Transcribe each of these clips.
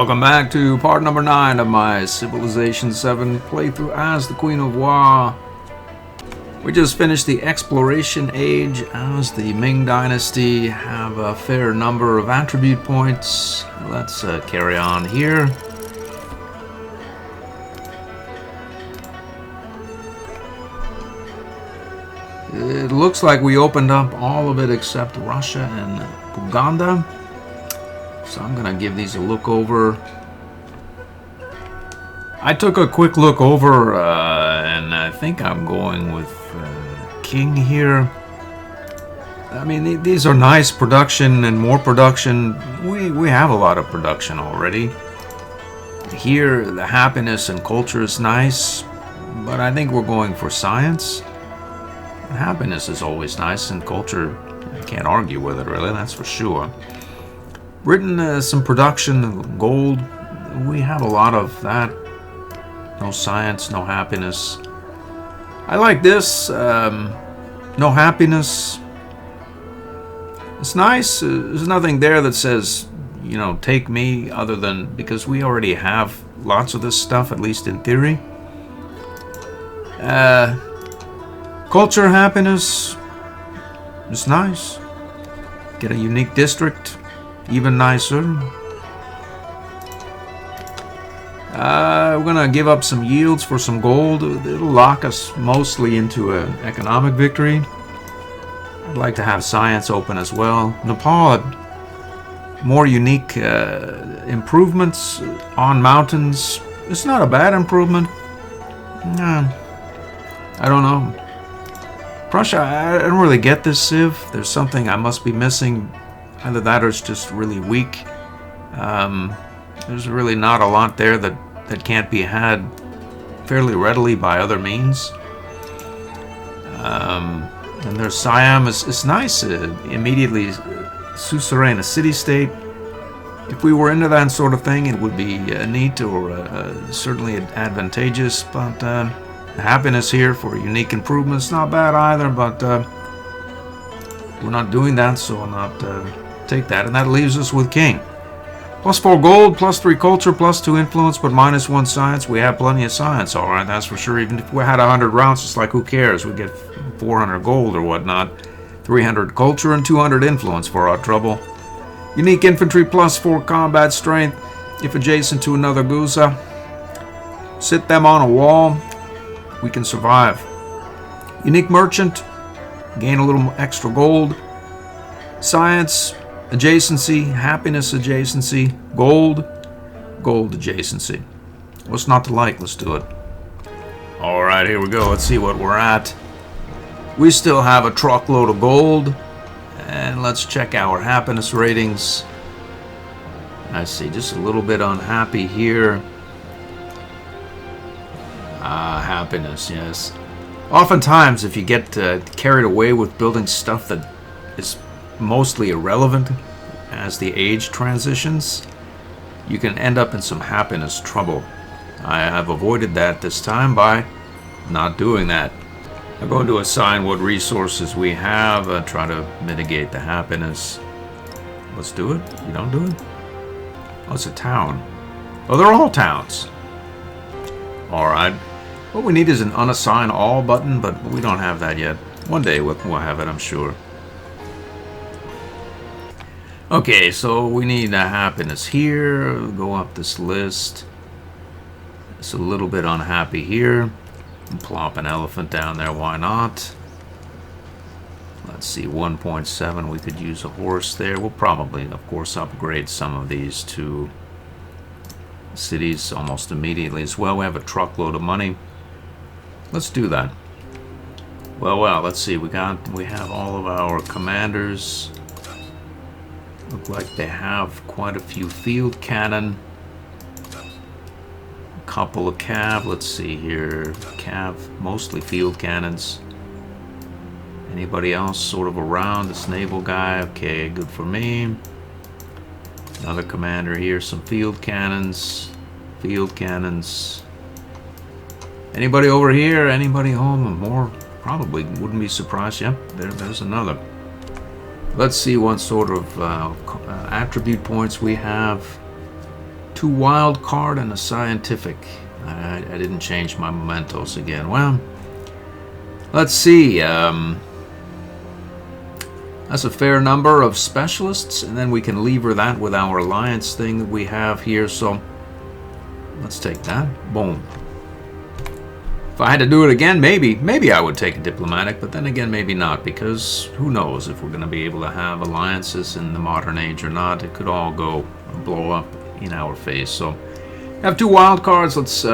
Welcome back to part number 9 of my Civilization 7 playthrough as the Queen of Wa. We just finished the Exploration Age as the Ming Dynasty, have a fair number of attribute points. Let's carry on here. It looks like we opened up all of it except Russia and Uganda. So I'm gonna give these a look over. I took a quick look over and I think I'm going with Qing here. I mean, these are nice production and more production. We have a lot of production already. Here, the happiness and culture is nice, but I think we're going for science. Happiness is always nice, and culture, I can't argue with it really, that's for sure. Written some production, gold, we have a lot of that. No science, no happiness. I like this, no happiness. It's nice, there's nothing there that says, you know, take me, other than because we already have lots of this stuff, at least in theory. Culture, happiness, it's nice. Get a unique district. Even nicer. We're gonna give up some yields for some gold. It'll lock us mostly into an economic victory. I'd like to have science open as well. Nepal had more unique improvements on mountains. It's not a bad improvement. Nah, I don't know. Prussia, I don't really get this civ. There's something I must be missing. Either that or it's just really weak. There's really not a lot there that can't be had fairly readily by other means. And there's Siam. It's nice. Immediately suzerain, a city-state. If we were into that sort of thing, it would be neat or certainly advantageous. But happiness here for unique improvements, not bad either. But we're not doing that, so I'll not take that. And that leaves us with Qing. +4 gold, +3 culture, +2 influence, but -1 science. We have plenty of science, alright, that's for sure. Even if we had 100 rounds, it's like, who cares? We get 400 gold or whatnot. 300 culture and 200 influence for our trouble. Unique infantry, +4 combat strength. If adjacent to another Guza, sit them on a wall. We can survive. Unique merchant, gain a little extra gold. Science, adjacency, happiness adjacency, gold, gold adjacency. What's not to like? Let's do it. Alright, here we go. Let's see what we're at. We still have a truckload of gold. And let's check our happiness ratings. I see, just a little bit unhappy here. Happiness, yes. Oftentimes, if you get carried away with building stuff that is mostly irrelevant as the age transitions, you can end up in some happiness trouble. I have avoided that this time by not doing that. I'm going to assign what resources we have, try to mitigate the happiness. Let's do it. You don't do it? Oh, it's a town. Oh, they're all towns. Alright. What we need is an unassign all button, but we don't have that yet. One day we'll have it, I'm sure. Okay, so we need a happiness here. Go up this list. It's a little bit unhappy here. Plop an elephant down there, why not? Let's see, 1.7, we could use a horse there. We'll probably, of course, upgrade some of these to cities almost immediately as well. We have a truckload of money. Let's do that. Well, let's see, we have all of our commanders. Look like they have quite a few field cannon. A couple of cav, let's see here. Cav, mostly field cannons. Anybody else sort of around? This naval guy, okay, good for me. Another commander here, some field cannons. Field cannons. Anybody over here? Anybody home? More? Probably wouldn't be surprised. Yep, there's another. Let's see what sort of attribute points we have. 2 wild card and a scientific. I didn't change my mementos again. Well, let's see. That's a fair number of specialists, and then we can lever that with our alliance thing that we have here. So let's take that. Boom. If I had to do it again, maybe I would take a diplomatic, but then again, maybe not, because who knows if we're going to be able to have alliances in the modern age or not. It could all go blow up in our face. So I have 2 wild cards. Let's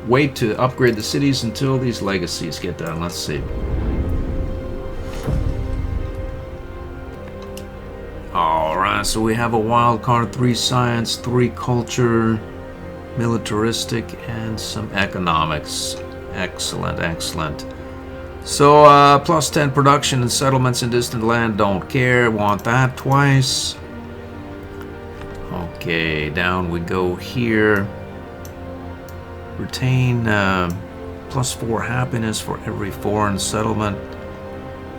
wait to upgrade the cities until these legacies get done. Let's see. Alright, so we have a wild card, 3 science, 3 culture, militaristic, and some economics. Excellent, excellent. So plus 10 production and settlements in distant land, don't care, want that twice. Okay, down we go here. Retain plus 4 happiness for every foreign settlement.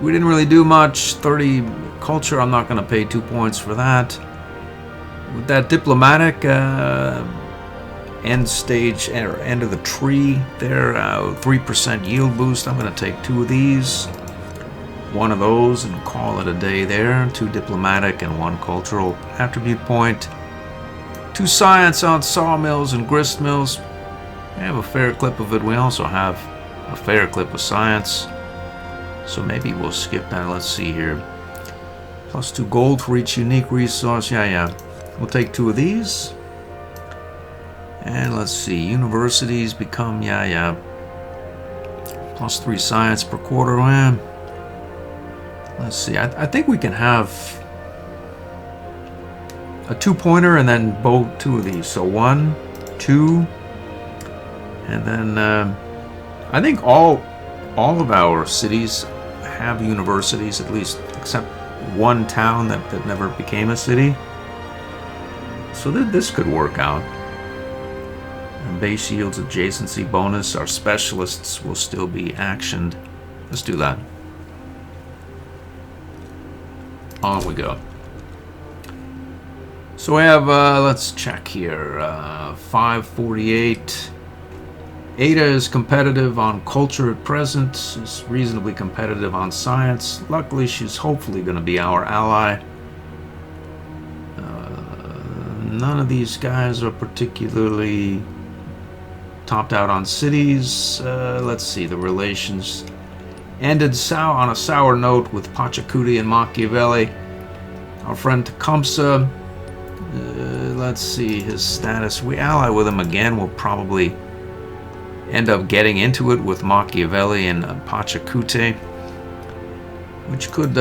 We didn't really do much. 30 culture, I'm not going to pay 2 points for that. With that diplomatic end stage, or end of the tree there, 3% yield boost, I'm going to take 2 of these. 1 of those and call it a day there. 2 diplomatic and 1 cultural attribute point. 2 science on sawmills and grist mills. We have a fair clip of it. We also have a fair clip of science. So maybe we'll skip that. Let's see here. Plus 2 gold for each unique resource. Yeah. We'll take 2 of these. And let's see. Universities become, plus 3 science per quarter. Let's see. I think we can have a 2-pointer and then both 2 of these. So 1, 2, and then I think all of our cities have universities, at least, except 1 town that never became a city. So this could work out. And base yields adjacency bonus. Our specialists will still be actioned. Let's do that. On we go. So we have, let's check here, 548. Ada is competitive on culture at present. She's reasonably competitive on science. Luckily, she's hopefully going to be our ally. None of these guys are particularly topped out on cities. Let's see, the relations ended on a sour note with Pachacuti and Machiavelli. Our friend Tecumseh, let's see his status. We ally with him again. We'll probably end up getting into it with Machiavelli and Pachacuti, which could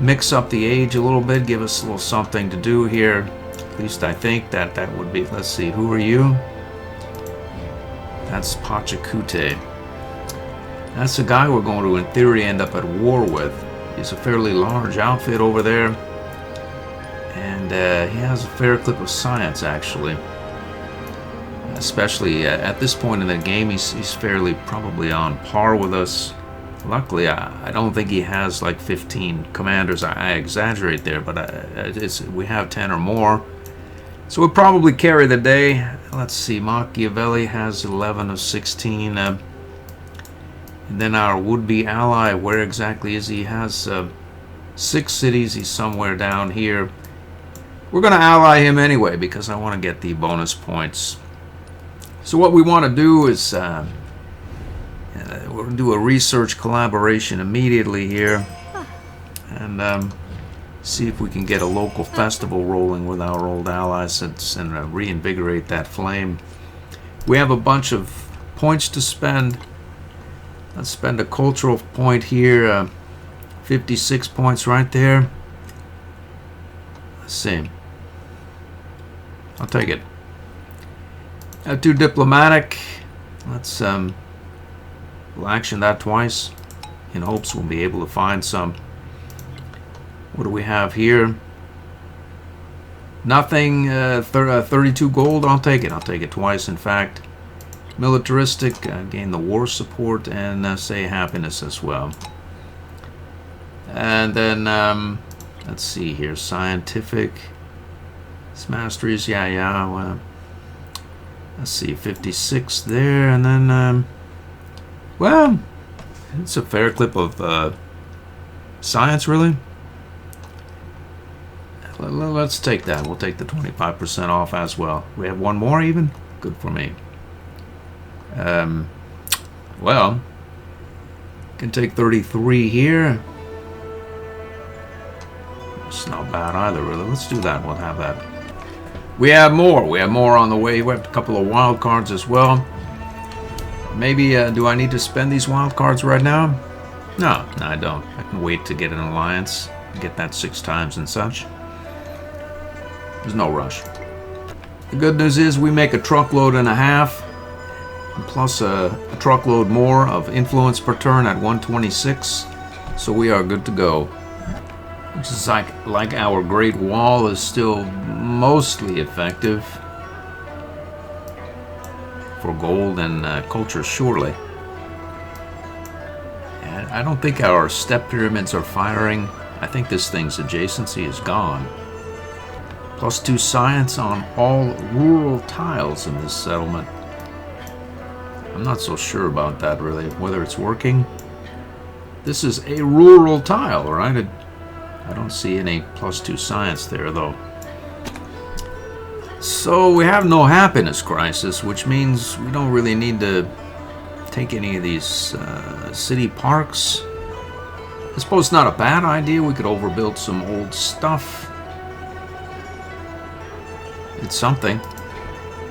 mix up the age a little bit, give us a little something to do here. At least I think that would be. Let's see, who are you? That's Pachacuti. That's the guy we're going to, in theory, end up at war with. He's a fairly large outfit over there, and he has a fair clip of science, actually. Especially at this point in the game, he's fairly probably on par with us. Luckily, I don't think he has like 15 commanders. I exaggerate there, but we have 10 or more. So we'll probably carry the day. Let's see, Machiavelli has 11 of 16. And then our would-be ally, where exactly is he? He has 6 cities. He's somewhere down here. We're going to ally him anyway because I want to get the bonus points. So what we want to do is we're going to do a research collaboration immediately here and see if we can get a local festival rolling with our old allies and reinvigorate that flame. We have a bunch of points to spend. Let's spend a cultural point here, 56 points right there. Let's see. I'll take it. Have 2 diplomatic. Let's we'll action that twice in hopes we'll be able to find some. What do we have here? Nothing. 32 gold. I'll take it. I'll take it twice, in fact. Militaristic. Gain the war support and say happiness as well. And then let's see here. Scientific. Masteries. Yeah. Well, Let's see, 56 there, and then, well, it's a fair clip of science, really. Let's take that. We'll take the 25% off as well. We have one more even? Good for me. Well, can take 33 here. It's not bad either, really. Let's do that. We'll have that. We have more. We have more on the way. We have a couple of wild cards as well. Maybe, do I need to spend these wild cards right now? No, I don't. I can wait to get an alliance, get that 6 times and such. There's no rush. The good news is we make a truckload and a half, plus a truckload more of influence per turn at 126, so we are good to go. Which is like our Great Wall is still mostly effective for gold and culture, surely. And I don't think our step pyramids are firing. I think this thing's adjacency is gone. +2 science on all rural tiles in this settlement. I'm not so sure about that, really, whether it's working. This is a rural tile, right? I don't see any +2 science there, though. So we have no happiness crisis, which means we don't really need to take any of these city parks. I suppose it's not a bad idea. We could overbuild some old stuff. It's something.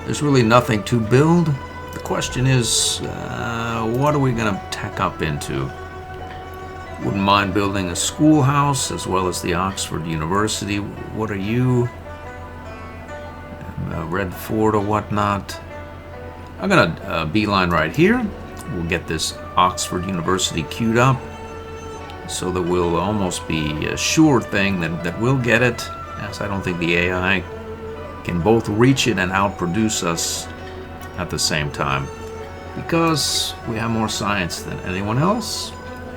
There's really nothing to build. The question is, what are we going to tack up into? Wouldn't mind building a schoolhouse as well as the Oxford University. What are you? Red Fort or whatnot. I'm going to beeline right here. We'll get this Oxford University queued up so that we'll almost be a sure thing that we'll get it, as I don't think the AI can both reach it and outproduce us at the same time, because we have more science than anyone else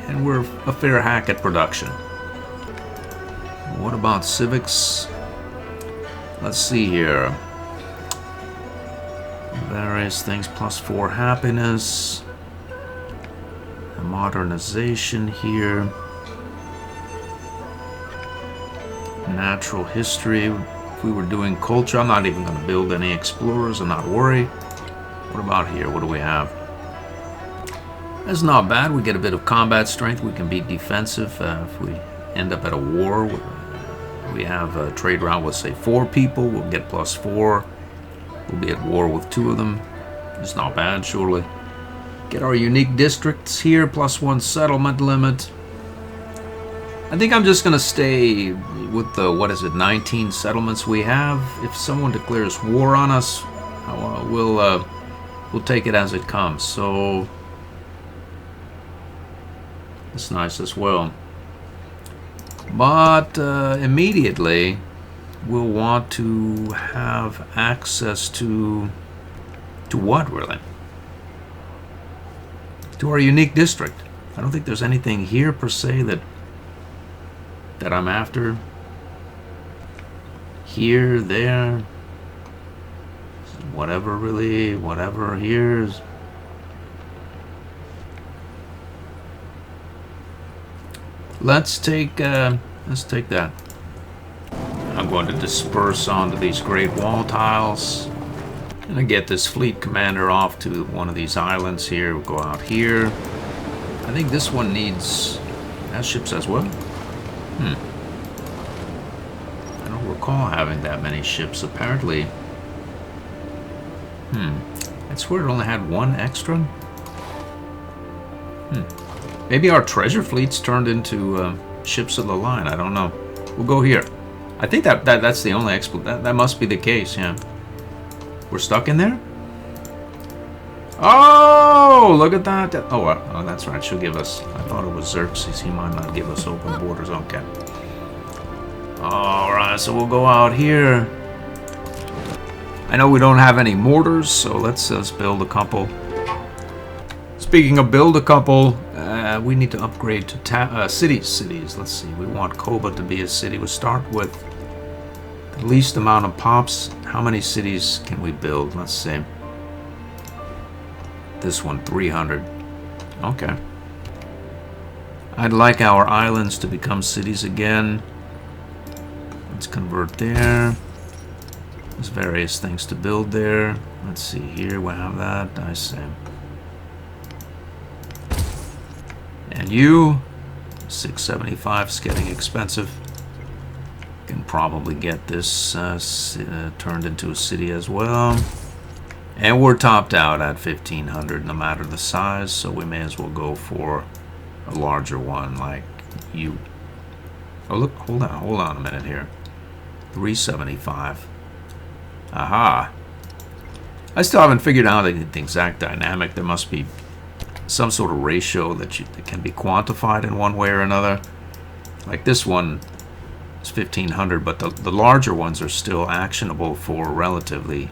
and we're a fair hack at production. What about civics? Let's see here. Various things, +4 happiness, modernization here, natural history. If we were doing culture, I'm not even going to build any explorers. I'm not worried. What about here? What do we have? That's not bad. We get a bit of combat strength. We can be defensive if we end up at a war. We have a trade route with, say, 4 people. We'll get +4. We'll be at war with 2 of them. It's not bad, surely. Get our unique districts here, +1 settlement limit. I think I'm just going to stay with the, 19 settlements we have. If someone declares war on us, we'll take it as it comes. So it's nice as well. But immediately we'll want to have access to what, really? To our unique district. I don't think there's anything here per se that I'm after. Here, there, whatever, really, whatever. Here's. Let's take that. I'm going to disperse onto these Great Wall tiles. And I get this fleet commander off to one of these islands here. We'll go out here. I think this one needs ships as well. I don't recall having that many ships. Apparently. I swear it only had 1 extra. Maybe our treasure fleets turned into ships of the line. I don't know. We'll go here. I think that's the only that must be the case, yeah. We're stuck in there? Oh, look at that. Oh, that's right. She'll give us... I thought it was Xerxes. He might not give us open borders. Okay. Alright, so we'll go out here. I know we don't have any mortars, so let's build a couple. Speaking of build a couple, we need to upgrade to cities. Let's see. We want Koba to be a city. We'll start with the least amount of pops. How many cities can we build? Let's see. This one 300. Okay. I'd like our islands to become cities again. Let's convert there. There's various things to build there. Let's see here, we have that. I see. And you, 675 is getting expensive. Can probably get this turned into a city as well. And we're topped out at 1500 no matter the size, so we may as well go for a larger one like you. Oh look, hold on a minute here. 375. Aha. I still haven't figured out the exact dynamic. There must be some sort of ratio that can be quantified in one way or another. Like this one is 1500, but the larger ones are still actionable for a relatively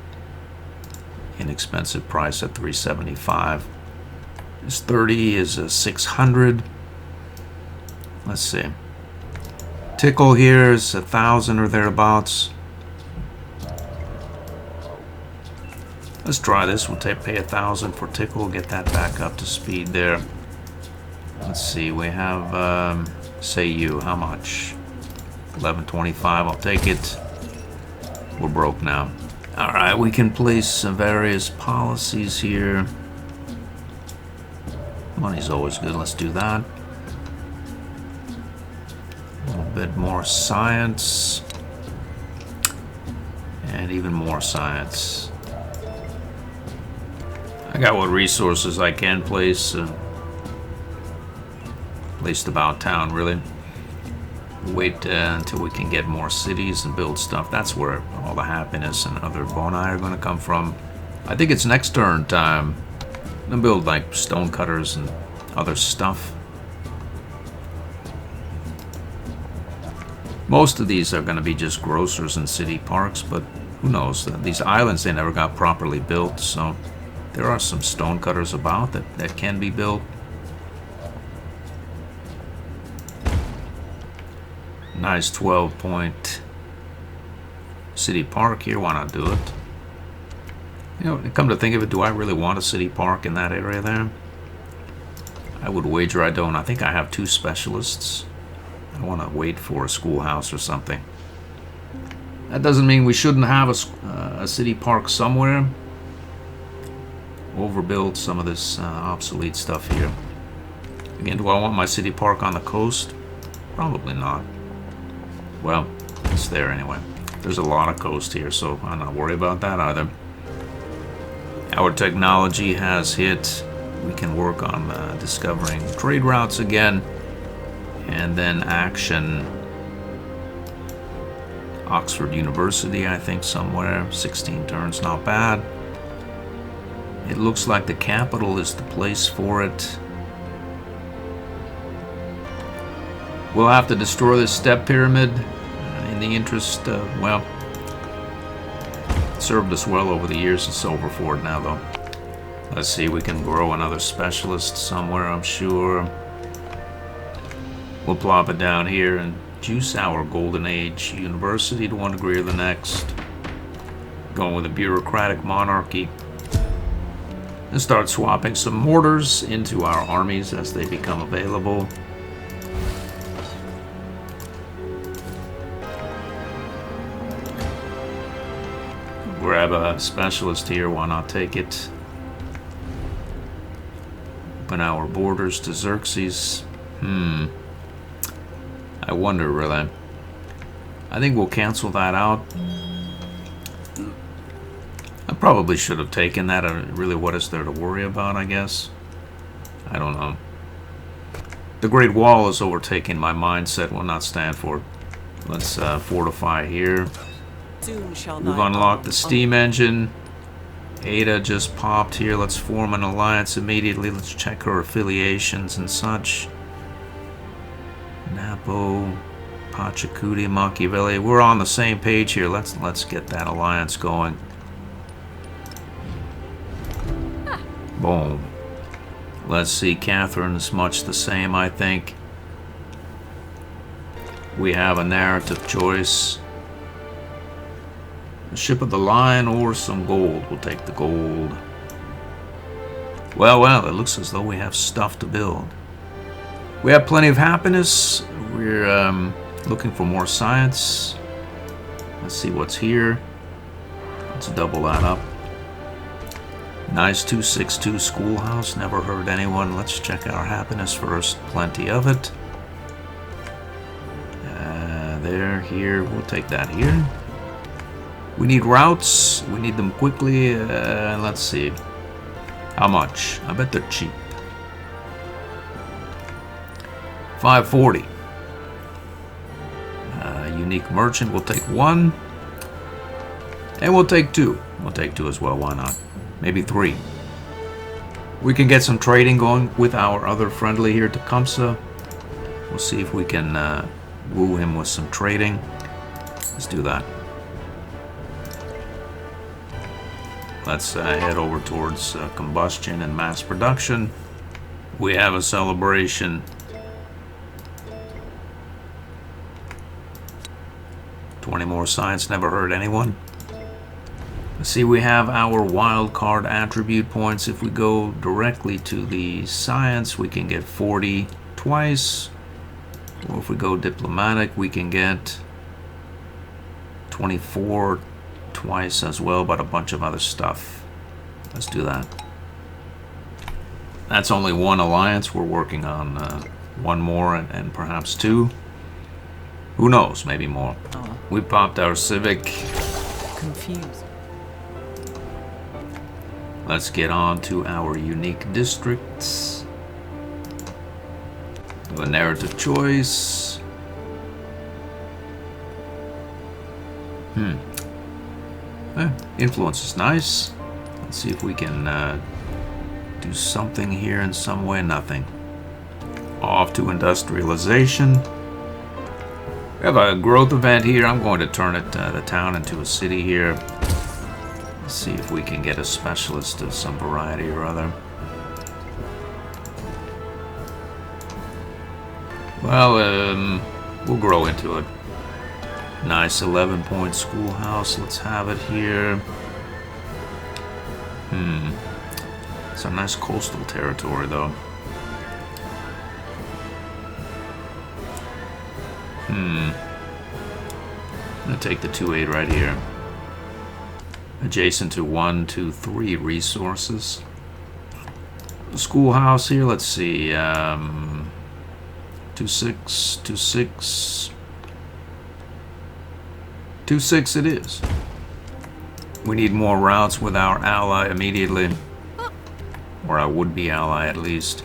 inexpensive price at 375. This 30 is a 600. Let's see. Tickle here is 1,000 or thereabouts. Let's try this. We'll pay 1,000 for Tickle. Get that back up to speed there. Let's see. We have, say you. How much? 1125. I'll take it. We're broke now. All right. We can place some various policies here. Money's always good. Let's do that. A little bit more science. And even more science. I got what resources I can place. Placed about town, really. Wait until we can get more cities and build stuff. That's where all the happiness and other boni are going to come from. I think it's next turn time. I'm going to build like stone cutters and other stuff. Most of these are going to be just grocers and city parks, but who knows? These islands, they never got properly built, so there are some stone cutters about that can be built. Nice 12-point city park here. Why not do it? You know, come to think of it, do I really want a city park in that area there? I would wager I don't. I think I have 2 specialists. I want to wait for a schoolhouse or something. That doesn't mean we shouldn't have a city park somewhere. Overbuild some of this obsolete stuff here. Again, do I want my city park on the coast? Probably not. Well, it's there anyway. There's a lot of coast here, so I'm not worried about that either. Our technology has hit. We can work on discovering trade routes again. And then action. Oxford University, I think, somewhere. 16 turns, not bad. It looks like the capital is the place for it. We'll have to destroy this step pyramid in the interest of, well, it served us well over the years. It's over for it now, though. Let's see, we can grow another specialist somewhere, I'm sure. We'll plop it down here and juice our Golden Age University to one degree or the next. Going with a bureaucratic monarchy. And start swapping some mortars into our armies as they become available. Grab a specialist here, why not take it? Open our borders to Xerxes. I wonder, really. I think we'll cancel that out. I probably should have taken that. Really, what is there to worry about, I guess? I don't know. The Great Wall is overtaking my mindset. Will not stand for it. Let's fortify here. We've unlocked the steam engine. Ada just popped here. Let's form an alliance immediately. Let's check her affiliations and such. Napo, Pachacuti, Machiavelli. We're on the same page here. Let's get that alliance going. Boom. Let's see, Catherine's much the same, I think. We have a narrative choice. The Ship of the Lion or some gold. We'll take the gold. Well, well, it looks as though we have stuff to build. We have plenty of happiness. We're looking for more science. Let's see what's here. Let's double that up. Nice 262 schoolhouse. Never heard anyone. Let's check our happiness first. Plenty of it. There, here. We'll take that here. We need routes. We need them quickly. Let's see. How much? I bet they're cheap. 540. Unique merchant. We'll take one. And we'll take two. We'll take two as well. Why not? Maybe three. We can get some trading going with our other friendly here, Tecumseh. We'll see if we can woo him with some trading. Let's do that. Let's head over towards combustion and mass production. We have a celebration. $20 more science. Never heard anyone. Let's see, we have our wild card attribute points. If we go directly to the science, we can get 40 twice. Or if we go diplomatic, we can get 24 twice as well, but a bunch of other stuff. Let's do that. That's only one alliance. We're working on one more and perhaps two. Who knows? Maybe more. Oh. We popped our civic. Confused. Let's get on to our unique districts. Do a narrative choice. Influence is nice. Let's see if we can do something here in some way. Nothing. Off to industrialization. We have a growth event here. I'm going to turn it, the town into a city here. Let's see if we can get a specialist of some variety or other. Well, we'll grow into it. Nice 11-point schoolhouse. Let's have it here. It's a nice coastal territory, though. I'm gonna take the 2-8 right here. Adjacent to 1, 2, 3 resources. Schoolhouse here, let's see. 2, 6, 2, 6. 2, 6 it is. We need more routes with our ally immediately. Or our would-be ally at least.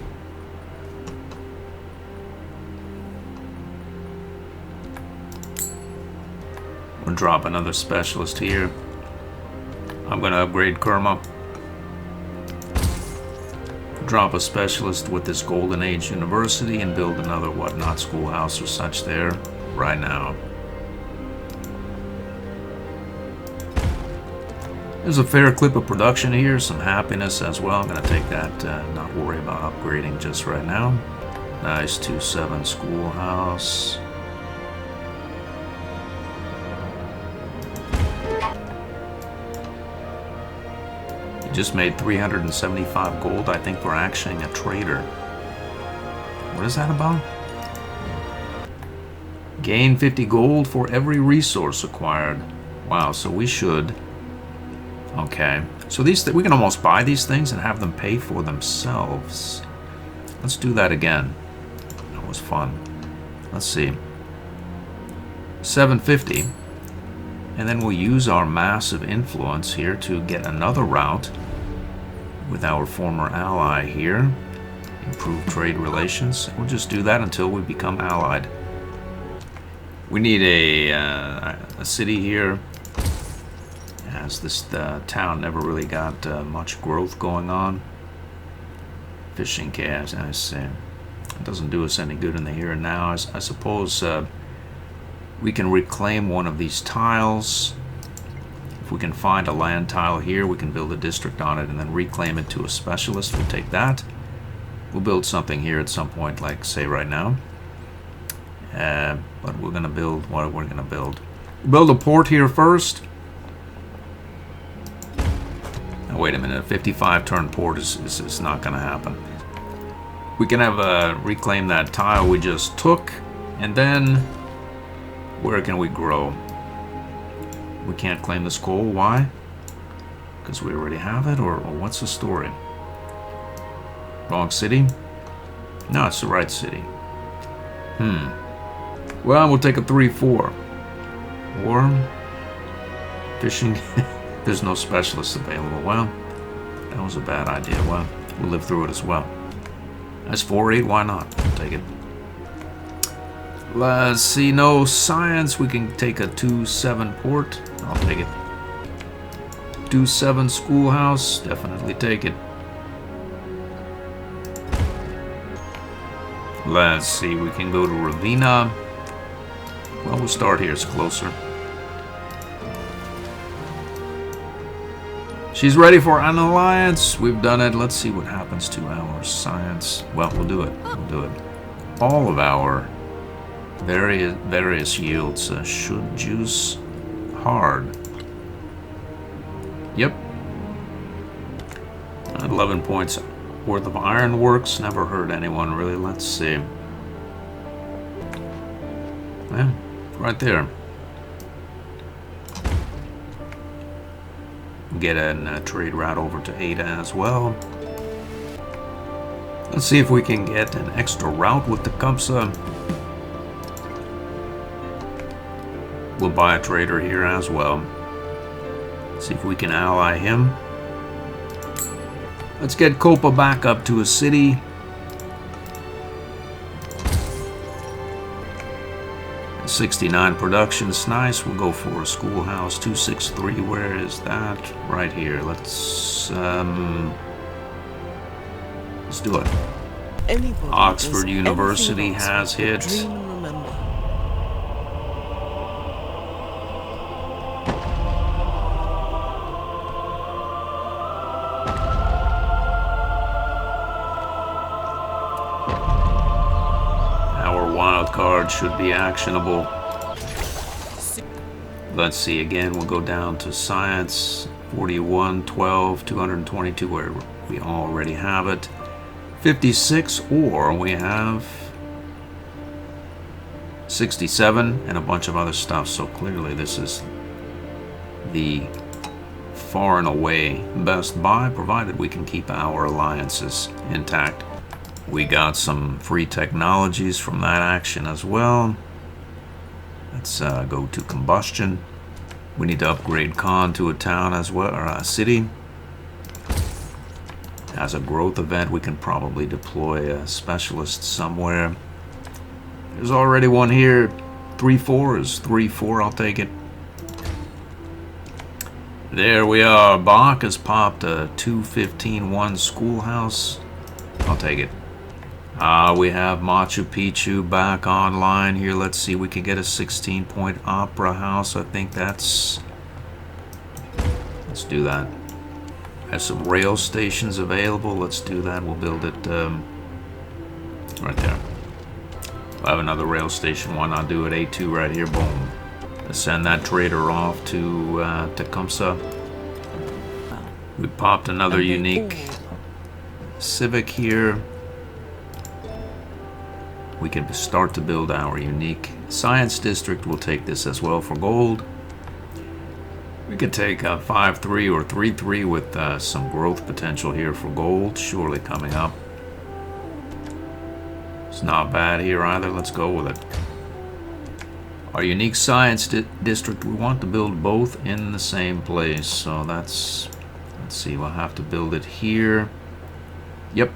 We'll drop another specialist here. I'm gonna upgrade Kerma. Drop a specialist with this Golden Age University and build another whatnot schoolhouse or such there right now. There's a fair clip of production here, some happiness as well. I'm gonna take that, not worry about upgrading just right now. Nice 2-7 schoolhouse. Just made 375 gold, I think, for actioning a trader. What is that about? Gain 50 gold for every resource acquired. Wow, so we should. Okay, so these we can almost buy these things and have them pay for themselves. Let's do that again. That was fun. Let's see. 750. And then we'll use our massive influence here to get another route with our former ally here. Improve trade relations. We'll just do that until we become allied. We need a city here, as this town never really got much growth going on. Fishing calves, I see. It doesn't do us any good in the here and now. I suppose we can reclaim one of these tiles. If we can find a land tile here, we can build a district on it and then reclaim it to a specialist. We'll take that. We'll build something here at some point, like say right now. But we're gonna build what we're gonna build. Build a port here first. That Wait a minute, a 55 turn port is not going to happen. We can have reclaim that tile we just took, and then where can we grow? We can't claim this coal. Why? Because we already have it, or what's the story? Wrong city? No, it's the right city. Well, we'll take a 3-4. Or fishing. There's no specialists available. Well, that was a bad idea. Well, we'll live through it as well. That's 4-8. Why not? We'll take it. Let's see. No science. We can take a 2-7 port. I'll take it. 2-7 schoolhouse. Definitely take it. Let's see. We can go to Ravina. Well, we'll start here. It's closer. She's ready for an alliance. We've done it. Let's see what happens to our science. Well, we'll do it. We'll do it. All of our various yields should juice hard. Yep. 11 points worth of ironworks. Never heard anyone really. Let's see. Yeah, right there. Get a trade route over to Ada as well. Let's see if we can get an extra route with the Tecumseh. We'll buy a trader here as well. See if we can ally him. Let's get Copa back up to a city. $69 production's nice. We'll go for a schoolhouse. 263. Where is that? Right here. Let's do it. Oxford University has hit. Card should be actionable. Let's see again. We'll go down to science. 41, 12, 222 where we already have it. 56, or we have 67 and a bunch of other stuff. So clearly this is the far and away best buy, provided we can keep our alliances intact. We got some free technologies from that action as well. Let's go to combustion. We need to upgrade Khan to a town as well, or a city. As a growth event, we can probably deploy a specialist somewhere. There's already one here. 3-4 is 3-4. I'll take it. There we are. Bach has popped a 215-1 schoolhouse. I'll take it. We have Machu Picchu back online here. Let's see, we can get a 16-point opera house. I think let's do that. Have some rail stations available. Let's do that. We'll build it right there. We'll have another rail station. Why not do it? A2 right here. Boom. Let's send that trader off to Tecumseh. We popped another unique civic here. We can start to build our unique science district. We'll take this as well for gold. We could take a 5-3 or 3-3 with some growth potential here for gold. Surely coming up. It's not bad here either. Let's go with it. Our unique science district, we want to build both in the same place. So let's see, we'll have to build it here. Yep.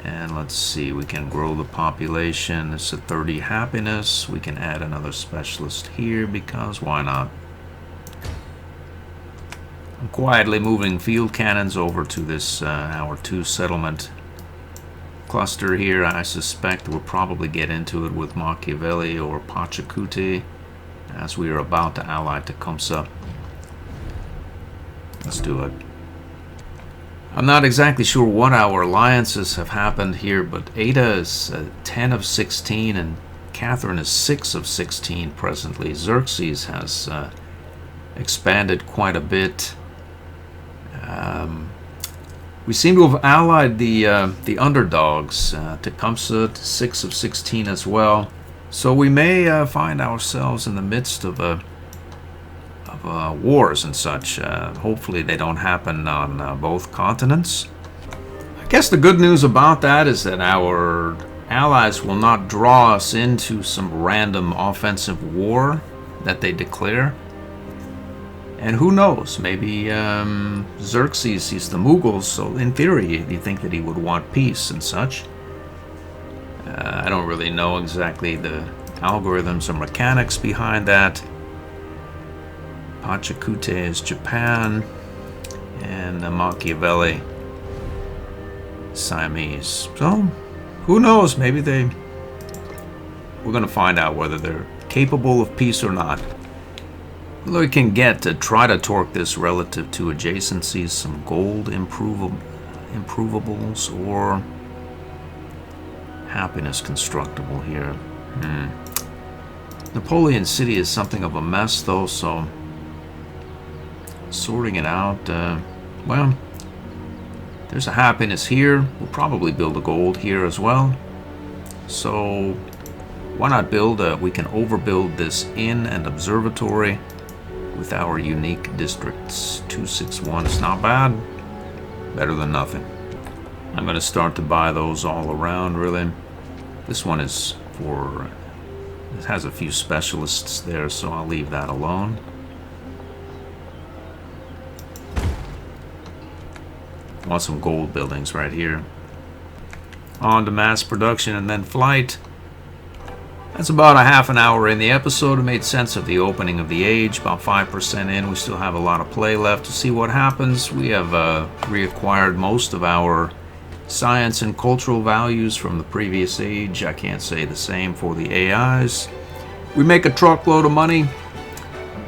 And let's see, we can grow the population. It's a 30 happiness. We can add another specialist here because why not? I'm quietly moving field cannons over to this our 2 settlement cluster here. I suspect we'll probably get into it with Machiavelli or Pachacuti as we are about to ally Tecumseh. Let's do it. I'm not exactly sure what our alliances have happened here, but Ada is 10 of 16 and Catherine is 6 of 16 presently. Xerxes has expanded quite a bit. We seem to have allied the underdogs, Tecumseh to 6 of 16 as well. So we may find ourselves in the midst of wars and such. Hopefully they don't happen on both continents. I guess the good news about that is that our allies will not draw us into some random offensive war that they declare. And who knows, maybe Xerxes, he's the Mughals, so in theory you think that he would want peace and such. I don't really know exactly the algorithms or mechanics behind that. Pachacute is Japan, and Machiavelli, Siamese. So, who knows, maybe we're going to find out whether they're capable of peace or not. What we can get to try to torque this relative to adjacencies, some gold improvables, or happiness constructible here. Napoleon City is something of a mess though, so sorting it out, well, there's a happiness here. We'll probably build a gold here as well. So why not we can overbuild this inn and observatory with our unique districts. 261 is not bad. Better than nothing. I'm going to start to buy those all around, really. This one is for... It has a few specialists there, so I'll leave that alone. I want some gold buildings right here. On to mass production and then flight. That's about a half an hour in the episode. I made sense of the opening of the age. About 5% in. We still have a lot of play left to see what happens. We have reacquired most of our science and cultural values from the previous age. I can't say the same for the AIs. We make a truckload of money.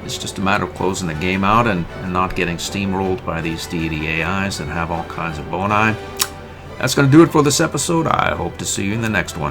It's just a matter of closing the game out and not getting steamrolled by these Deity AIs that have all kinds of boni. That's going to do it for this episode. I hope to see you in the next one.